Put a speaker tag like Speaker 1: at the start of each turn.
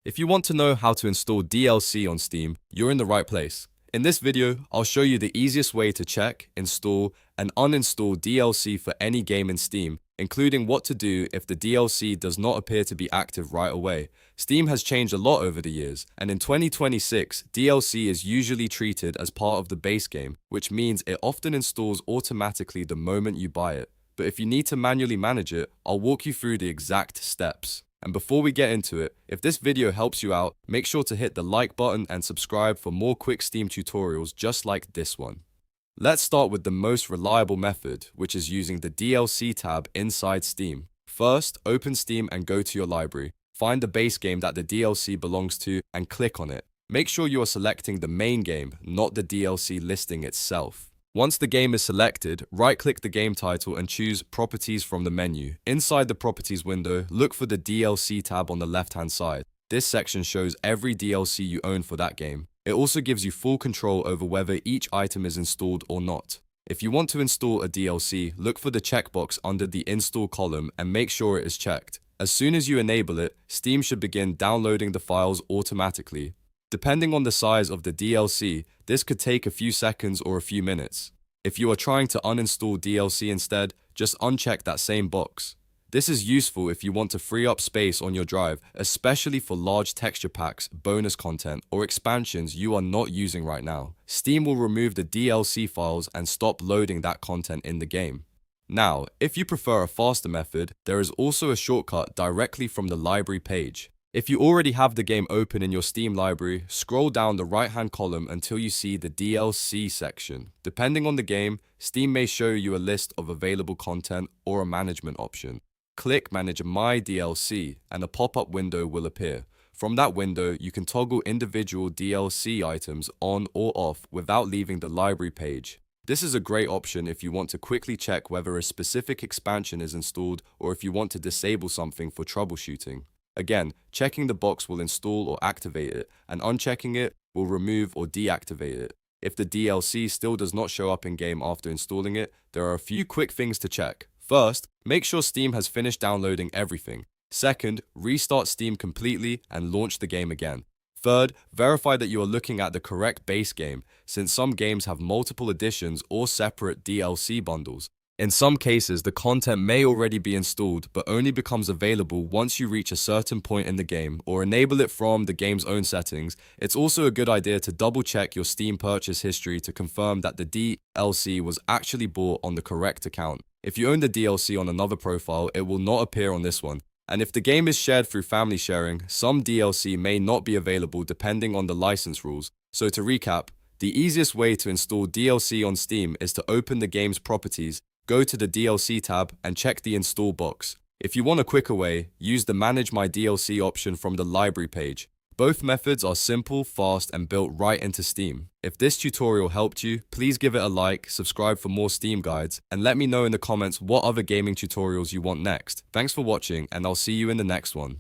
Speaker 1: If you want to know how to install DLC on Steam, you're in the right place. In this video, I'll show you the easiest way to check, install, and uninstall DLC for any game in Steam, including what to do if the DLC does not appear to be active right away. Steam has changed a lot over the years, and in 2026, DLC is usually treated as part of the base game, which means it often installs automatically the moment you buy it. But if you need to manually manage it, I'll walk you through the exact steps. And before we get into it, if this video helps you out, make sure to hit the like button and subscribe for more quick Steam tutorials just like this one. Let's start with the most reliable method, which is using the DLC tab inside Steam. First, open Steam and go to your library. Find the base game that the DLC belongs to and click on it. Make sure you are selecting the main game, not the DLC listing itself. Once the game is selected, right-click the game title and choose Properties from the menu. Inside the Properties window, look for the DLC tab on the left-hand side. This section shows every DLC you own for that game. It also gives you full control over whether each item is installed or not. If you want to install a DLC, look for the checkbox under the Install column and make sure it is checked. As soon as you enable it, Steam should begin downloading the files automatically. Depending on the size of the DLC, this could take a few seconds or a few minutes. If you are trying to uninstall DLC instead, just uncheck that same box. This is useful if you want to free up space on your drive, especially for large texture packs, bonus content, or expansions you are not using right now. Steam will remove the DLC files and stop loading that content in the game. Now, if you prefer a faster method, there is also a shortcut directly from the library page. If you already have the game open in your Steam library, scroll down the right-hand column until you see the DLC section. Depending on the game, Steam may show you a list of available content or a management option. Click Manage My DLC and a pop-up window will appear. From that window, you can toggle individual DLC items on or off without leaving the library page. This is a great option if you want to quickly check whether a specific expansion is installed or if you want to disable something for troubleshooting. Again, checking the box will install or activate it, and unchecking it will remove or deactivate it. If the DLC still does not show up in-game after installing it, there are a few quick things to check. First, make sure Steam has finished downloading everything. Second, restart Steam completely and launch the game again. Third, verify that you are looking at the correct base game, since some games have multiple editions or separate DLC bundles. In some cases, the content may already be installed, but only becomes available once you reach a certain point in the game or enable it from the game's own settings. It's also a good idea to double-check your Steam purchase history to confirm that the DLC was actually bought on the correct account. If you own the DLC on another profile, it will not appear on this one. And if the game is shared through family sharing, some DLC may not be available depending on the license rules. So to recap, the easiest way to install DLC on Steam is to open the game's properties, go to the DLC tab and check the install box. If you want a quicker way, use the Manage My DLC option from the library page. Both methods are simple, fast, and built right into Steam. If this tutorial helped you, please give it a like, subscribe for more Steam guides, and let me know in the comments what other gaming tutorials you want next. Thanks for watching, and I'll see you in the next one.